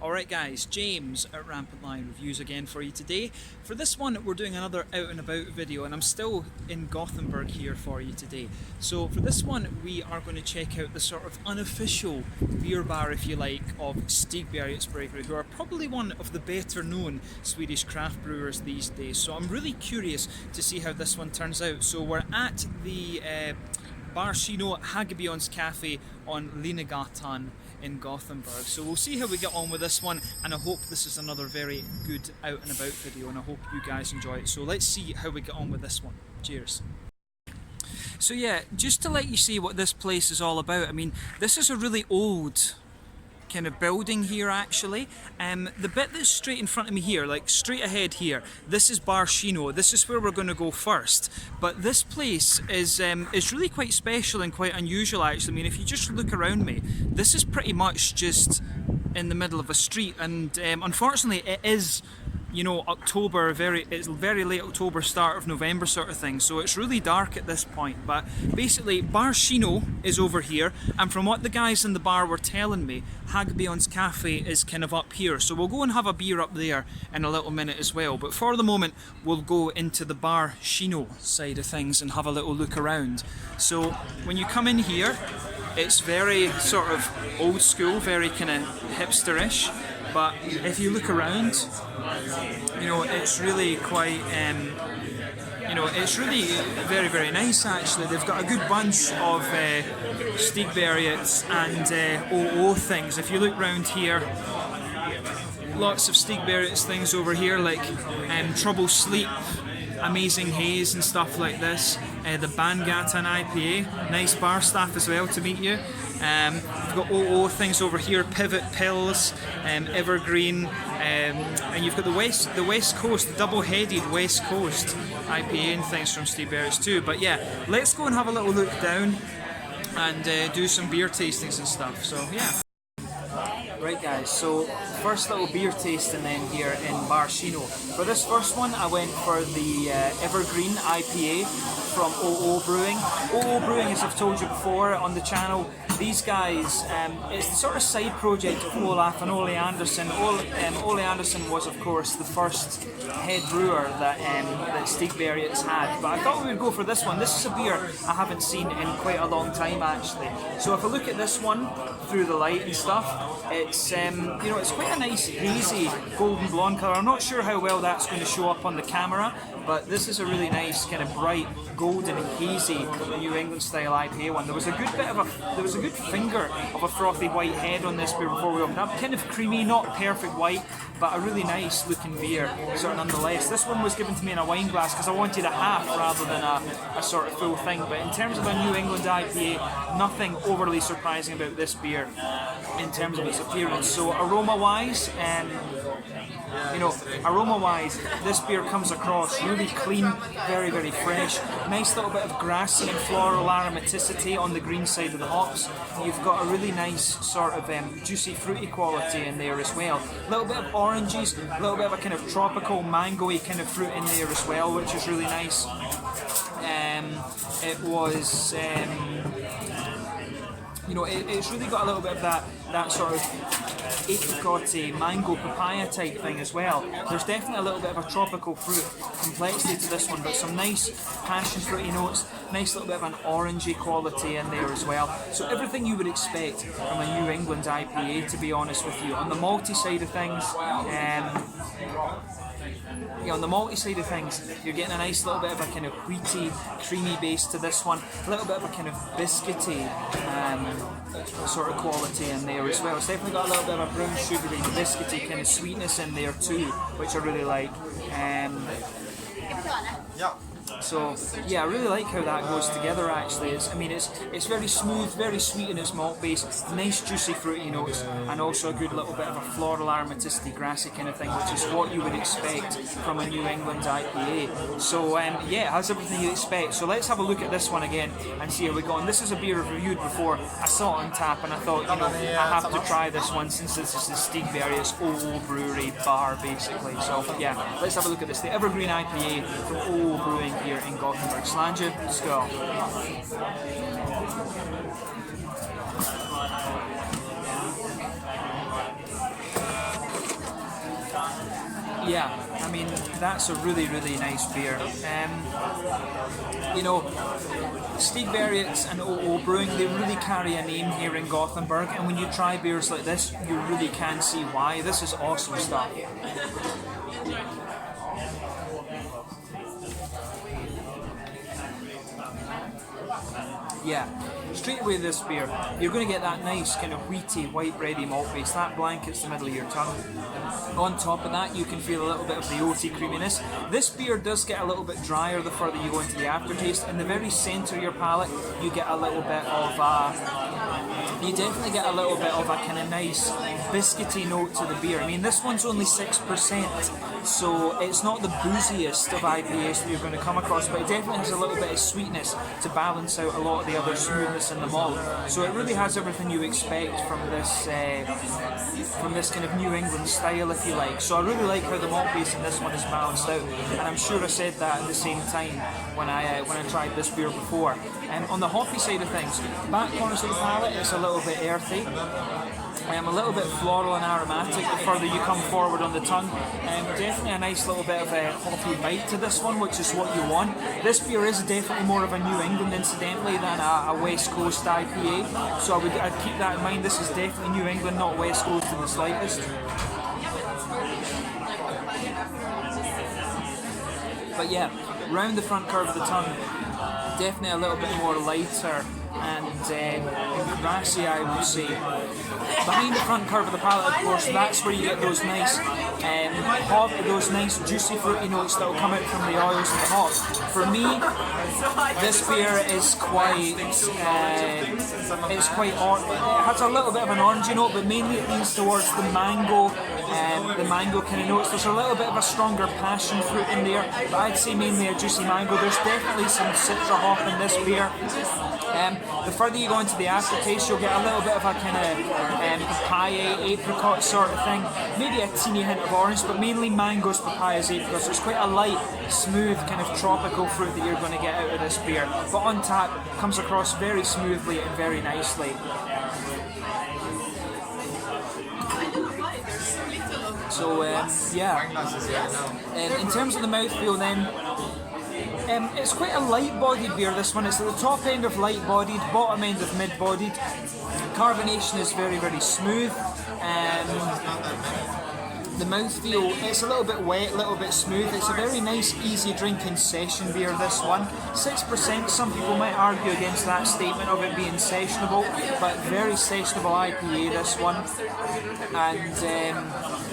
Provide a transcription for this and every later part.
Alright guys, James at RampantLionReviews again for you today. For this one we're doing another out and about video, and I'm still in Gothenburg here for you today. So for this one we are going to check out the sort of unofficial beer bar, if you like, of Stigbergets Bryggeri, who are probably one of the better known Swedish craft brewers these days. So I'm really curious to see how this one turns out. So we're at the Bar Kino Hagabions Cafe on Linnegatan in Gothenburg. So we'll see how we get on with this one, and I hope this is another very good out and about video, and I hope you guys enjoy it. So let's see how we get on with this one. Cheers. So yeah, just to let you see what this place is all about, I mean, this is a really old kind of building here actually. The bit that's straight in front of me here, like straight ahead here, this is Bar Kino. This is where we're going to go first. But this place is really quite special and quite unusual actually. I mean, if you just look around me, this is pretty much just in the middle of a street, and unfortunately it is, you know, October, it's very late October, start of November sort of thing, so it's really dark at this point. But basically Bar Kino is over here, and from what the guys in the bar were telling me, Hagabions Cafe is kind of up here, so we'll go and have a beer up there in a little minute as well. But for the moment we'll go into the Bar Kino side of things and have a little look around. So when you come in here, it's very sort of old school, very kind of hipsterish. But if you look around, you know, it's really quite, you know, it's really very, very nice actually. They've got a good bunch of Stigbergets and OO things. If you look around here, lots of Stigbergets things over here, like Trouble Sleep, Amazing Haze and stuff like this. The Bangatan IPA, nice bar staff as well to meet you. You've got OO things over here, Pivot Pills, Evergreen, and you've got the West Coast, the double-headed West Coast IPA and things from Stigbergets too. But yeah, let's go and have a little look down and do some beer tastings and stuff. So yeah. Right guys, so first little beer tasting then here in Bar Kino. For this first one I went for the Evergreen Ipa from OO Brewing. OO Brewing, as I've told you before on the channel, these guys, it's the sort of side project of Olaf and Ole Anderson. Ole Anderson was of course the first head brewer that Stigbergets had, but I thought we would go for this one. This is a beer I haven't seen in quite a long time actually. So if I look at this one through the light and stuff, it's you know, it's quite a nice hazy golden blonde colour. I'm not sure how well that's going to show up on the camera, but this is a really nice kind of bright golden hazy New England style IPA one. There was a good finger of a frothy white head on this beer before we opened up. Kind of creamy, not perfect white, but a really nice looking beer sort of nonetheless. This one was given to me in a wine glass because I wanted a half rather than a sort of full thing. But in terms of a New England IPA, nothing overly surprising about this beer in terms of its appearance. So aroma wise, you know, aroma wise, this beer comes across really clean, very, very fresh. Nice little bit of grassy and floral aromaticity on the green side of the hops. You've got a really nice sort of juicy, fruity quality in there as well. A little bit of oranges, a little bit of a kind of tropical, mango-y kind of fruit in there as well, which is really nice. It was, you know, it's really got a little bit of that sort of apricot-y, mango papaya type thing as well. There's definitely a little bit of a tropical fruit complexity to this one, but some nice passion fruity notes, nice little bit of an orangey quality in there as well. So everything you would expect from a New England IPA, to be honest with you. On the malty side of things, on the malty side of things, you're getting a nice little bit of a kind of wheaty, creamy base to this one. A little bit of a kind of biscuity sort of quality in there as well. It's definitely got a little bit of a brown sugary, biscuity kind of sweetness in there too, which I really like. So yeah, I really like how that goes together actually. It's very smooth, very sweet in its malt base, nice juicy fruity notes, and also a good little bit of a floral aromaticity, grassy kind of thing, which is what you would expect from a New England IPA. So yeah, it has everything you'd expect. So let's have a look at this one again and see how we go on. This is a beer I've reviewed before. I saw it on tap and I thought, you know, I have to try this one since this is the Stigbergets OO Brewery bar basically. So yeah, let's have a look at this. The Evergreen IPA from OO Brewing here in Gothenburg. Slanje, skål. Yeah, I mean, that's a really, really nice beer. You know, Stigbergets and O Brewing, they really carry a name here in Gothenburg, and when you try beers like this, you really can see why. This is awesome stuff. Yeah, straight away this beer, you're going to get that nice kind of wheaty, white bready malt base. That blankets the middle of your tongue. On top of that, you can feel a little bit of the oaty creaminess. This beer does get a little bit drier the further you go into the aftertaste. In the very centre of your palate, you get a little bit of you definitely get a little bit of a kind of nice biscuity note to the beer. I mean, this one's only 6%, so it's not the booziest of IPAs that you're going to come across, but it definitely has a little bit of sweetness to balance out a lot of the other smoothness in the malt. So it really has everything you expect from this kind of New England style, if you like. So I really like how the malt base in this one is balanced out, and I'm sure I said that at the same time when I tried this beer before. On the hoppy side of things, back corners of the palate, it's a little bit earthy. A little bit floral and aromatic the further you come forward on the tongue. Definitely a nice little bit of a hoppy bite to this one, which is what you want. This beer is definitely more of a New England, incidentally, than a West Coast IPA. So I'd keep that in mind. This is definitely New England, not West Coast in the slightest. But yeah, round the front curve of the tongue, definitely a little bit more lighter and grassy, I would say. Behind the front curve of the palate, of course, that's where you get those nice hop, those nice juicy fruity notes that will come out from the oils and the hops. For me, this beer is quite, it has a little bit of an orangey note, but mainly it leans towards the mango kind of notes. There's a little bit of a stronger passion fruit in there, but I'd say mainly a juicy mango. There's definitely some citra hop in this beer. The further you go into the aftertaste, you'll get a little bit of a kind of papaya, apricot sort of thing. Maybe a teeny hint of orange, but mainly mangoes, papayas, apricots. So it's quite a light, smooth, kind of tropical fruit that you're going to get out of this beer. But on tap, comes across very smoothly and very nicely. So yeah, in terms of the mouthfeel then, it's quite a light-bodied beer, this one. It's at the top end of light-bodied, bottom end of mid-bodied. Carbonation is very, very smooth. The mouthfeel, it's a little bit wet, a little bit smooth. It's a very nice, easy drinking session beer, this one. 6%, some people might argue against that statement of it being sessionable, but very sessionable IPA, this one. And,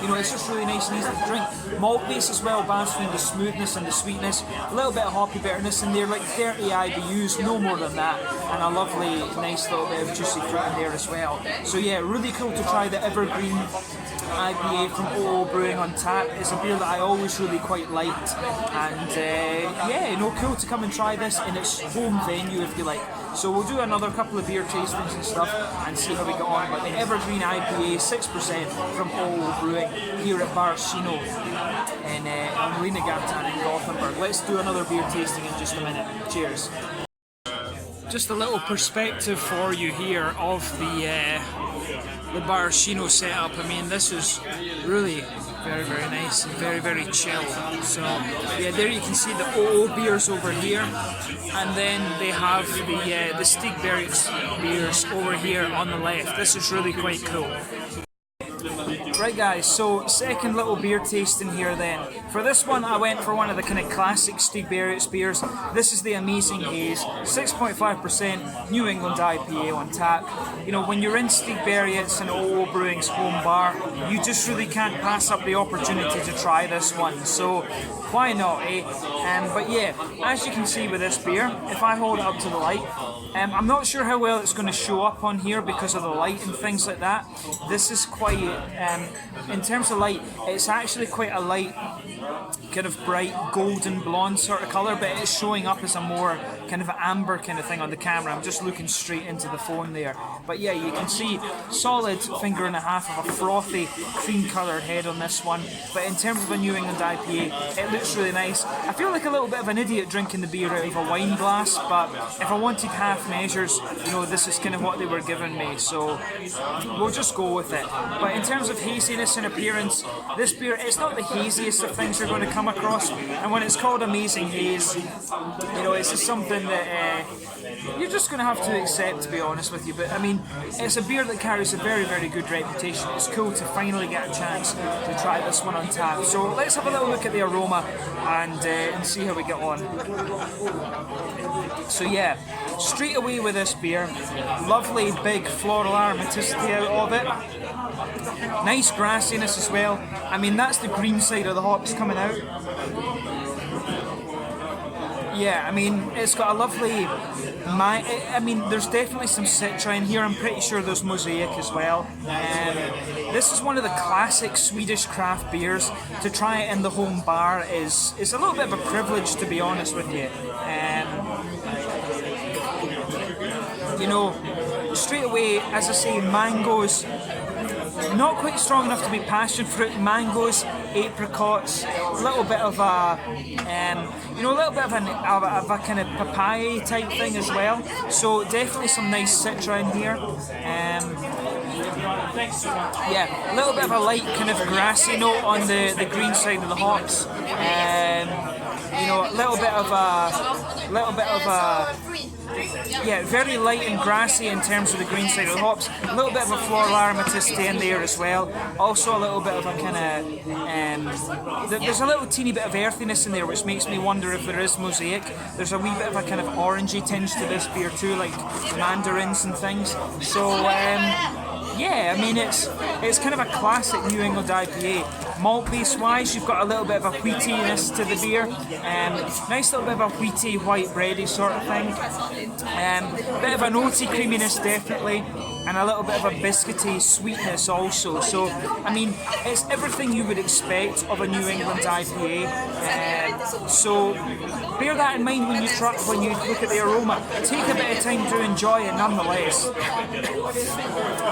you know, it's just really nice and easy to drink. Malt base as well, balancing the smoothness and the sweetness. A little bit of hoppy bitterness in there, like 30 IBUs, no more than that. And a lovely, nice little bit of juicy fruit in there as well. So yeah, really cool to try the Evergreen IPA from O Brewing Untappd. It's a beer that I always really quite liked, and yeah, no, cool to come and try this in its home venue, if you like. So we'll do another couple of beer tastings and stuff and see how we get on. But the Evergreen IPA, 6% from O Brewing here at Bar Kino in Gothenburg in Gothenburg. Let's do another beer tasting in just a minute. Cheers. Just a little perspective for you here of the Bar Kino setup. I mean, this is really very, very nice and very, very chill. So yeah, there you can see the OO beers over here, and then they have the Stigbergets beers over here on the left. This is really quite cool. Right guys, so second little beer tasting here then. For this one I went for one of the kind of classic Stigbergets beers. This is the Amazing Haze, 6.5% New England IPA on tap. You know, when you're in Stigbergets and O Brewing's home bar, you just really can't pass up the opportunity to try this one. So why not, eh? But yeah, as you can see with this beer, if I hold it up to the light, I'm not sure how well it's going to show up on here because of the light and things like that. This is quite, in terms of light, it's actually quite a light, kind of bright golden blonde sort of colour, but it's showing up as a more kind of amber kind of thing on the camera. I'm just looking straight into the phone there. But yeah, you can see solid finger and a half of a frothy, cream-coloured head on this one. But in terms of a New England IPA, it looks really nice. I feel like a little bit of an idiot drinking the beer out of a wine glass, but if I wanted half measures, you know, this is kind of what they were giving me, so we'll just go with it. But in terms of haziness and appearance, this beer, it's not the haziest of things you're going to come across, and when it's called Amazing Haze, you know, it's just something that you're just going to have to accept, to be honest with you. But I mean, it's a beer that carries a very, very good reputation. It's cool to finally get a chance to try this one on tap. So let's have a little look at the aroma and see how we get on. So yeah, straight away with this beer, lovely big floral aromaticity out of it. Nice grassiness as well. I mean, that's the green side of the hops coming out. Yeah, I mean, it's got a lovely... I mean, there's definitely some Citra in here. I'm pretty sure there's Mosaic as well. This is one of the classic Swedish craft beers. To try it in the home bar is a little bit of a privilege, to be honest with you. You know, straight away, as I say, mangoes. Not quite strong enough to be passion fruit. Mangoes, apricots, a little bit of a, you know, a little bit of a kind of papaya type thing as well. So definitely some nice Citra in here. Yeah, a little bit of a light kind of grassy note on the green side of the hops. You know, a little bit of a. Yeah, very light and grassy in terms of the green side of the hops. A little bit of a floral aromaticity in there as well. Also a little bit of a kind of... there's a little teeny bit of earthiness in there, which makes me wonder if there is Mosaic. There's a wee bit of a kind of orangey tinge to this beer too, like mandarins and things. So, yeah, I mean, it's kind of a classic New England IPA. Malt base wise, you've got a little bit of a wheatiness to the beer. Nice little bit of a wheaty, white bready sort of thing. Bit of an oaty creaminess definitely, and a little bit of a biscuity sweetness also. So, I mean, it's everything you would expect of a New England IPA. So, bear that in mind when you look at the aroma. Take a bit of time to enjoy it nonetheless.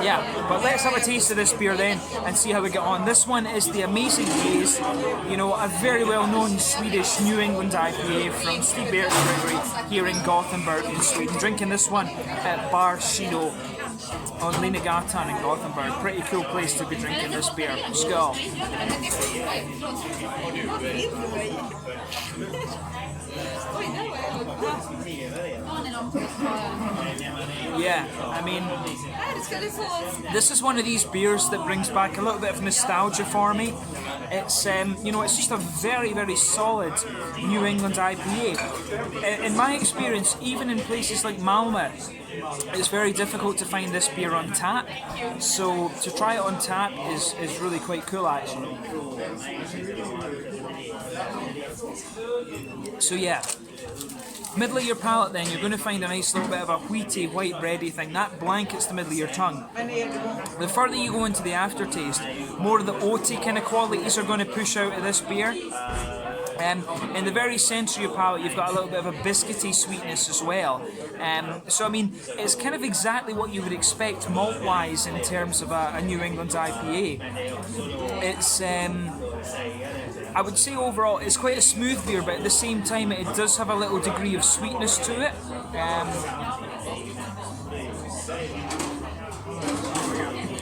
Yeah, but let's have a taste of this beer then and see how we get on. This one is the Amazing Haze, you know, a very well-known Swedish New England IPA from Stigbergets Bryggeri here in Gothenburg in Sweden. Drinking this one at Bar Kino on Linegatan in Gothenburg. Pretty cool place to be drinking this beer. Skål! Yeah, I mean, this is one of these beers that brings back a little bit of nostalgia for me. It's, you know, it's just a very, very solid New England IPA. In my experience, even in places like Malmö, it's very difficult to find this beer on tap. So to try it on tap is really quite cool, actually. So yeah. Middle of your palate then, you're going to find a nice little bit of a wheaty, white bready thing. That blankets the middle of your tongue. The further you go into the aftertaste, more of the oaty kind of qualities are going to push out of this beer. In the very centre of your palate, you've got a little bit of a biscuity sweetness as well. So, I mean, it's kind of exactly what you would expect malt-wise in terms of a New England IPA. It's... I would say overall it's quite a smooth beer, but at the same time it does have a little degree of sweetness to it.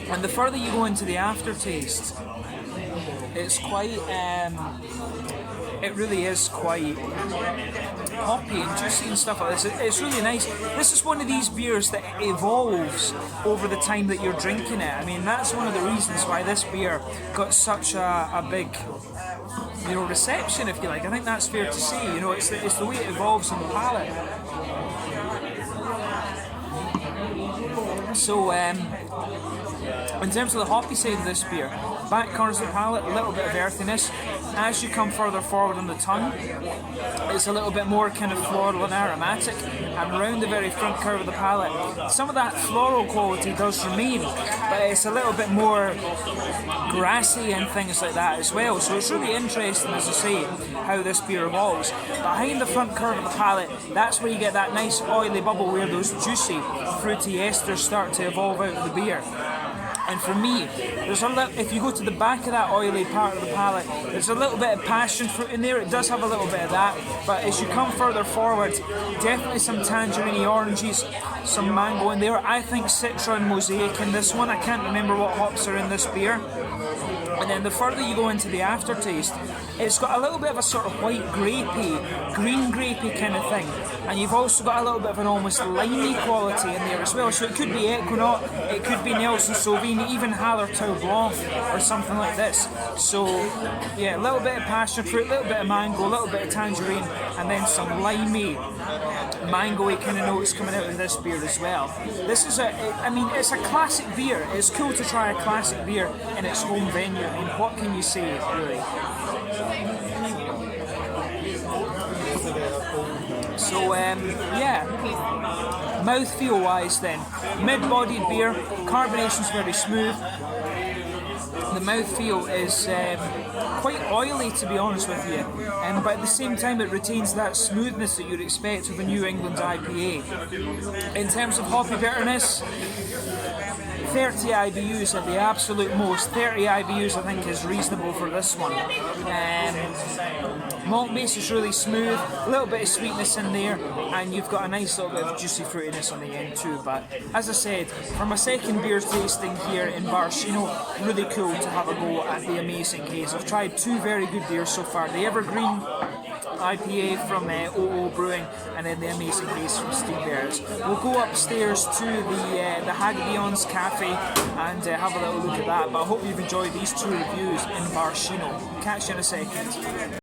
And the further you go into the aftertaste, it's quite, it really is quite hoppy and juicy and stuff like this. It's really nice. This is one of these beers that evolves over the time that you're drinking it. I mean, that's one of the reasons why this beer got such a big, you know, reception, if you like. I think that's fair to say. You know, it's the way it evolves in the palate. So, in terms of the hoppy side of this beer, Back corners of the palate, a little bit of earthiness. As you come further forward on the tongue, it's a little bit more kind of floral and aromatic. And around the very front curve of the palate, some of that floral quality does remain, but it's a little bit more grassy and things like that as well. So it's really interesting, as I say, how this beer evolves. Behind the front curve of the palate, that's where you get that nice oily bubble where those juicy, fruity esters start to evolve out of the beer. And for me, there's a little, if you go to the back of that oily part of the palate, there's a little bit of passion fruit in there. It does have a little bit of that, but as you come further forward, definitely some tangerine oranges, some mango in there. I think Citra and Mosaic in this one. I can't remember what hops are in this beer. And then the further you go into the aftertaste, it's got a little bit of a sort of white grapey, green grapey kind of thing. And you've also got a little bit of an almost limey quality in there as well. So it could be Equinaut, it could be Nelson Sauvin, even Hallertau Blanc or something like this. So yeah, a little bit of passion fruit, a little bit of mango, a little bit of tangerine, and then some limey, mango-y kind of notes coming out of this beer as well. This is I mean, it's a classic beer. It's cool to try a classic beer in its home venue. I mean, what can you say, really? So, yeah, mouthfeel wise then, mid-bodied beer, carbonation's very smooth. The mouthfeel is quite oily, to be honest with you, but at the same time it retains that smoothness that you'd expect of a New England IPA. In terms of hoppy bitterness, 30 IBUs at the absolute most. 30 IBUs I think is reasonable for this one. Malt base is really smooth, a little bit of sweetness in there, and you've got a nice little bit of juicy fruitiness on the end too. But as I said, for my second beer tasting here in Bar Kino, really cool to have a go at the amazing haze. I've tried two very good beers so far, the Evergreen IPA from OO Brewing, and then the amazing haze from Stigbergets. We'll go upstairs to the Hagabions Cafe and have a little look at that, but I hope you've enjoyed these two reviews in Bar Kino. Catch you in a second.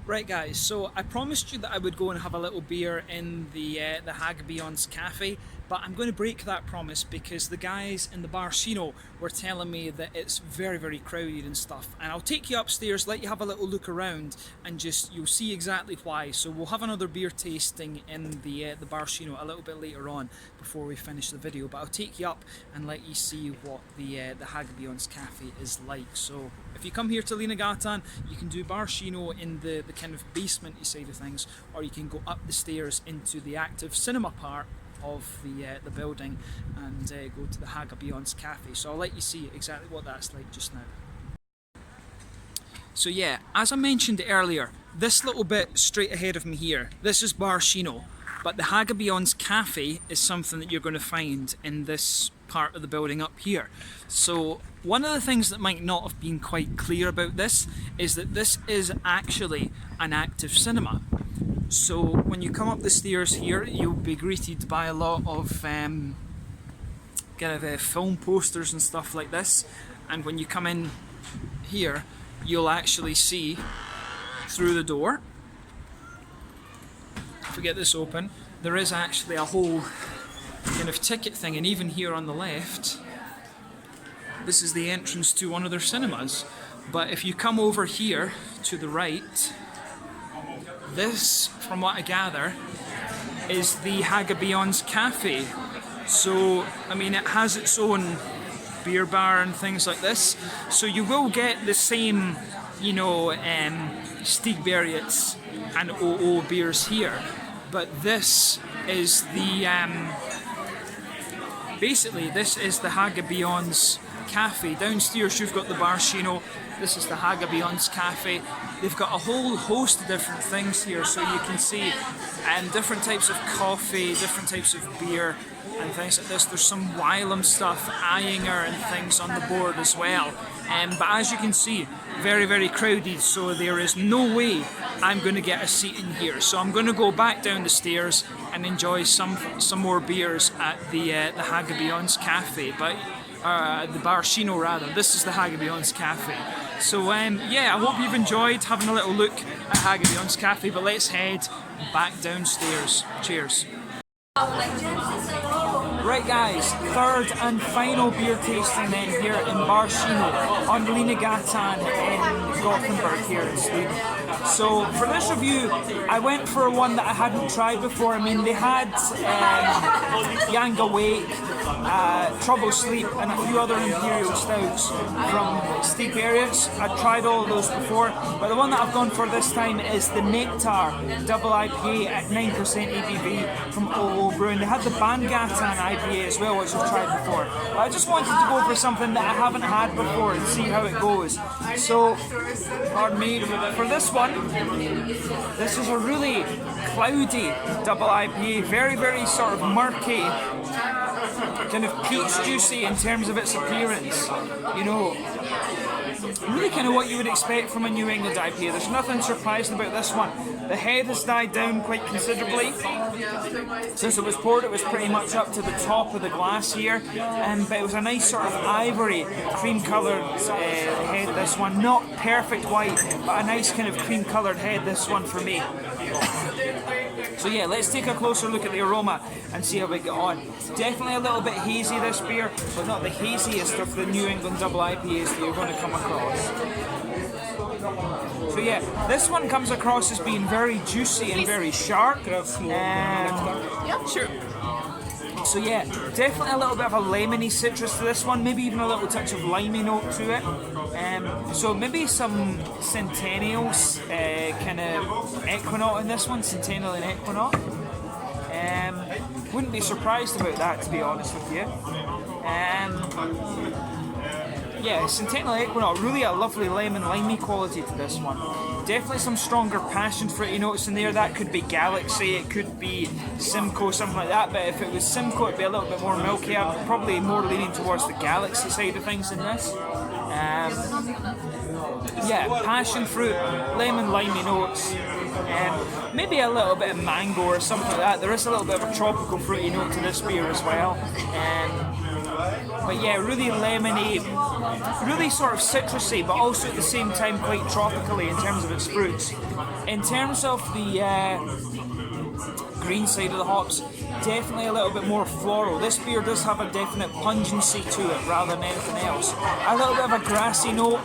Right guys, so I promised you that I would go and have a little beer in the Hagabions Cafe, but I'm going to break that promise because the guys in the Bar Kino were telling me that it's very, very crowded and stuff. And I'll take you upstairs, let you have a little look around, and just you'll see exactly why. So we'll have another beer tasting in the Bar Kino a little bit later on before we finish the video. But I'll take you up and let you see what the Hagabions Cafe is like. So if you come here to Linagatan, you can do Bar Kino in the kind of basement side of things, or you can go up the stairs into the active cinema part of the building and go to the Hagabions Cafe. So I'll let you see exactly what that's like just now. So yeah, as I mentioned earlier, this little bit straight ahead of me here, this is Bar Kino, but the Hagabions Cafe is something that you're going to find in this part of the building up here. So one of the things that might not have been quite clear about this is that this is actually an active cinema. So when you come up the stairs here, you'll be greeted by a lot of film posters and stuff like this, and when you come in here, you'll actually see through the door, if we get this open, there is actually a whole kind of ticket thing, and even here on the left, this is the entrance to one of their cinemas. But if you come over here to the right, this, from what I gather, is the Hagabions Cafe. So, I mean, it has its own beer bar and things like this. So you will get the same, you know, Stigbergets and O beers here. But this is the, basically, this is the Hagabions Cafe. Downstairs you've got the Bar Kino. This is the Hagabions Cafe. They've got a whole host of different things here, so you can see different types of coffee, different types of beer and things like this. There's some Wylam stuff, Ayinger and things on the board as well. But as you can see, very, very crowded, so there is no way I'm going to get a seat in here. So I'm going to go back down the stairs and enjoy some more beers at the Hagabions Cafe. But the Bar Kino rather. This is the Hagabions Cafe. So yeah, I hope you've enjoyed having a little look at Hagabions Cafe, but let's head back downstairs. Cheers. Right guys, third and final beer tasting then here in Bar Kino on Gatan in Gothenburg here in Sweden. So for this review, I went for one that I hadn't tried before. I mean, they had Young Awake, Trouble Sleep and a few other Imperial Stouts from Stigbergets. I'd tried all of those before, but the one that I've gone for this time is the Nectar Double IPA at 9% ABV from O Brewing. They had the Gatan IPA as well, which I've tried before. But I just wanted to go for something that I haven't had before and see how it goes. So, pardon me, for this one, this is a really cloudy double IPA, very, very sort of murky, kind of peach juicy in terms of its appearance. You know, really kind of what you would expect from a New England IPA. There's nothing surprising about this one. The head has died down quite considerably. Since it was poured, it was pretty much up to the top of the glass here, but it was a nice sort of ivory cream coloured head, this one. Not perfect white, but a nice kind of cream coloured head, this one for me. So yeah, let's take a closer look at the aroma and see how we get on. Definitely a little bit hazy, this beer, but not the haziest of the New England double IPAs that you're going to come across. So yeah, this one comes across as being very juicy and very sharp. Yeah, sure. So yeah, definitely a little bit of a lemony citrus to this one, maybe even a little touch of limey note to it. So maybe some Centennials, kind of Equinaut in this one, Centennial and Equinaut. Wouldn't be surprised about that, to be honest with you. Yeah, Centennial Equinaut, really a lovely lemon limey quality to this one. Definitely some stronger passion fruity notes in there. That could be Galaxy, it could be Simcoe, something like that. But if it was Simcoe, it'd be a little bit more milky. I'm probably more leaning towards the Galaxy side of things in this. Yeah, passion fruit, lemon limey notes. Maybe a little bit of mango or something like that. There is a little bit of a tropical fruity note to this beer as well. But yeah, really lemony, really sort of citrusy, but also at the same time quite tropically in terms of its fruits. In terms of the green side of the hops, definitely a little bit more floral. This beer does have a definite pungency to it rather than anything else. A little bit of a grassy note.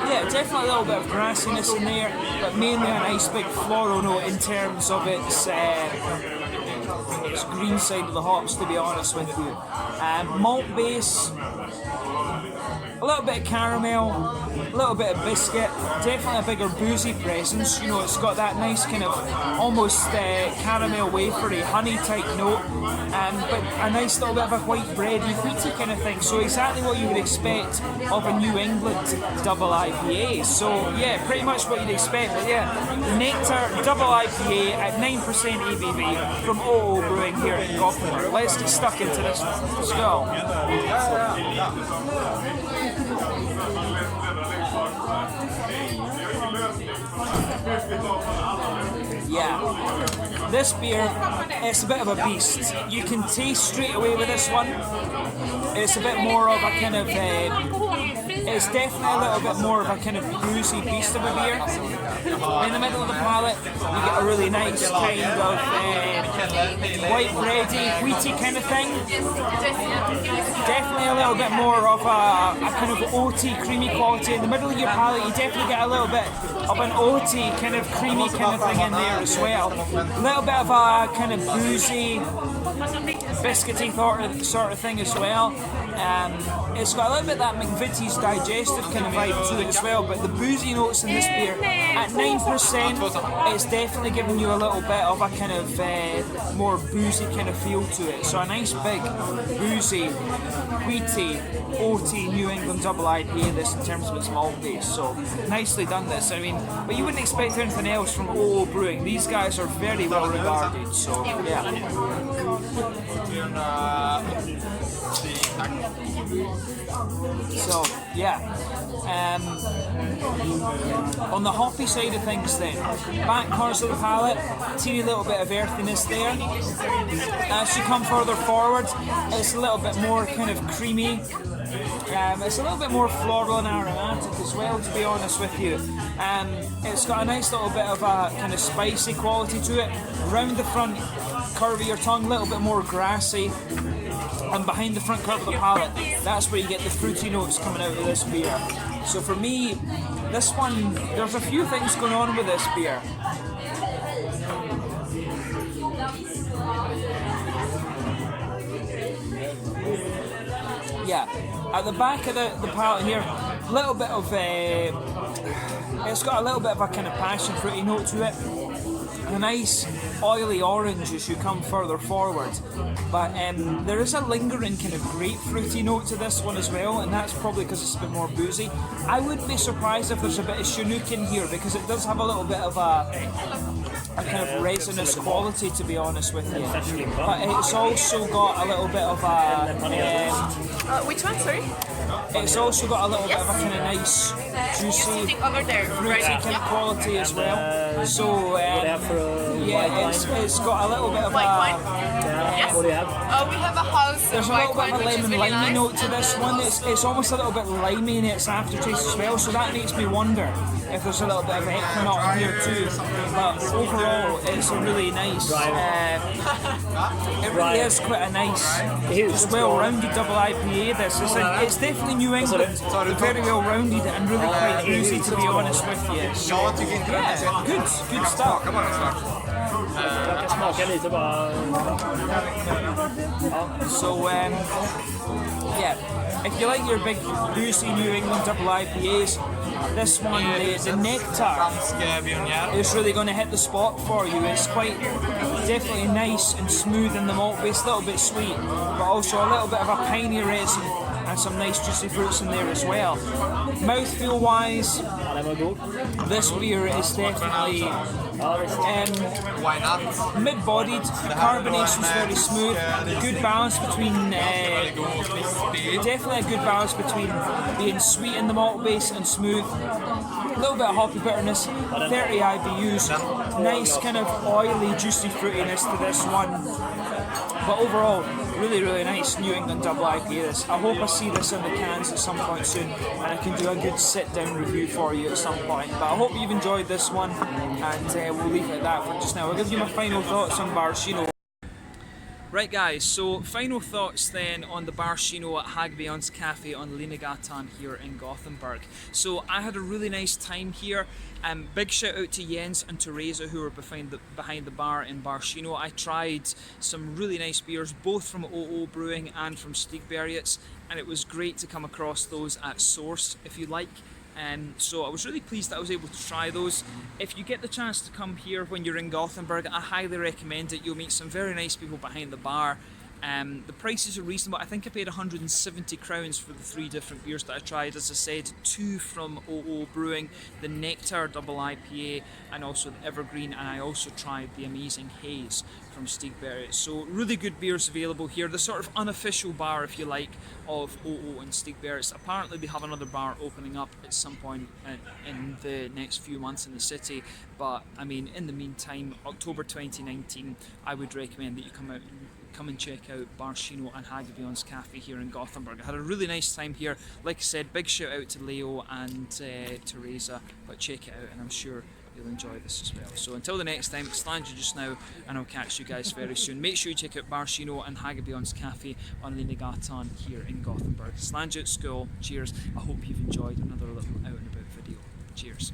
Yeah, definitely a little bit of grassiness in there, but mainly a nice big floral note in terms of its green side of the hops, to be honest with you. Malt base, a little bit of caramel, a little bit of biscuit, definitely a bigger boozy presence. You know, it's got that nice kind of almost caramel wafery, honey type note, but a nice little bit of a white bready, wheaty kind of thing. So exactly what you would expect of a New England double IPA. So yeah, pretty much what you'd expect. But yeah, Nectar double IPA at 9% ABV from O Brewing here in Gothenburg. Let's get stuck into this one. Let's go. Yeah, this beer, it's a bit of a beast. You can taste straight away with this one. It's a bit more of a kind of, it's definitely a little bit more of a kind of boozy beast of a beer. In the middle of the palate, you get a really nice kind of white bready, wheaty kind of thing. Definitely a little bit more of a kind of oaty, creamy quality. In the middle of your palate, you definitely get a little bit of an oaty, kind of creamy kind of thing in there as well. A little bit of a kind of boozy, biscuity sort of thing as well. It's got a little bit of that McVitie's digestive kind of vibe to it as well, but the boozy notes in this beer at 9%, it's definitely giving you a little bit of a kind of more boozy kind of feel to it. So a nice big boozy, wheaty, oaty New England double IPA this in terms of its malt base. So nicely done this. I mean, but you wouldn't expect anything else from O Brewing. These guys are very well regarded. So yeah. So yeah, on the hoppy side of things then, back corners of the palate, teeny little bit of earthiness there. As you come further forward, it's a little bit more kind of creamy. It's a little bit more floral and aromatic as well, to be honest with you. It's got a nice little bit of a kind of spicy quality to it. Round the front curve of your tongue, a little bit more grassy. And behind the front curve of the palate, that's where you get the fruity notes coming out of this beer. So for me, this one, there's a few things going on with this beer. Yeah, at the back of the palate here, a little bit of it's got a little bit of a kind of passion fruity note to it. A nice oily orange as you come further forward, but there is a lingering kind of grapefruity note to this one as well, and that's probably because it's a bit more boozy. I wouldn't be surprised if there's a bit of Chinook in here, because it does have a little bit of a kind of resinous quality, to be honest with you. But it's also got a little bit of a which one, sorry? It's also got a little bit of a kind of nice, juicy, fruity kind of quality as well. So yeah, it's got a little bit of white wine. Yes. What do you have? We have a house. There's a little bit of a lemon-limey note to this one. It's almost a little bit limey in its aftertaste as well, so that makes me wonder if there's a little bit of equinox here too. But overall, it's a really nice. It really is quite a nice, well-rounded double IPA. It's definitely New England, very well-rounded and really quite easy, to be honest with you. Yeah, good stuff. So yeah, if you like your big juicy New England double IPAs, this one, the nectar is really going to hit the spot for you. It's quite definitely nice and smooth in the malt base, a little bit sweet, but also a little bit of a piney resin and some nice juicy fruits in there as well. Mouthfeel wise, this beer is definitely mid-bodied, the carbonation's very smooth, good balance between, definitely a good balance between being sweet in the malt base and smooth. A little bit of hoppy bitterness, 30 IBUs, nice kind of oily, juicy fruitiness to this one. But overall, really, really nice New England double IPA this. I hope I see this in the cans at some point soon, and I can do a good sit-down review for you at some point. But I hope you've enjoyed this one, and we'll leave it at that for just now. I'll give you my final thoughts on Bar Kino. Right guys, so final thoughts then on the Bar Kino at Hagabions Cafe on Linnegatan here in Gothenburg. So I had a really nice time here. Big shout out to Jens and Teresa, who were behind the bar in Bar Kino. I tried some really nice beers, both from O Brewing and from Stigbergets, and it was great to come across those at source, if you like. So I was really pleased that I was able to try those. If you get the chance to come here when you're in Gothenburg, I highly recommend it. You'll meet some very nice people behind the bar. The prices are reasonable. I think I paid 170 crowns for the 3 different beers that I tried. As I said, 2 from O Brewing, the Nectar Double IPA, and also the Evergreen, and I also tried the amazing Haze from Stigbergets. So really good beers available here. The sort of unofficial bar, if you like, of O and Stigbergets. Apparently they have another bar opening up at some point in the next few months in the city, but I mean, in the meantime, October 2019, I would recommend that you come and check out Bar Kino and Hagabions Cafe here in Gothenburg. I had a really nice time here. Like I said, big shout out to Leo and Teresa, but check it out and I'm sure you'll enjoy this as well. So until the next time, slange you just now, and I'll catch you guys very soon. Make sure you check out Bar Kino and Hagabions Cafe on Linnegatan here in Gothenburg. Slange at school. Cheers. I hope you've enjoyed another little out and about video. Cheers.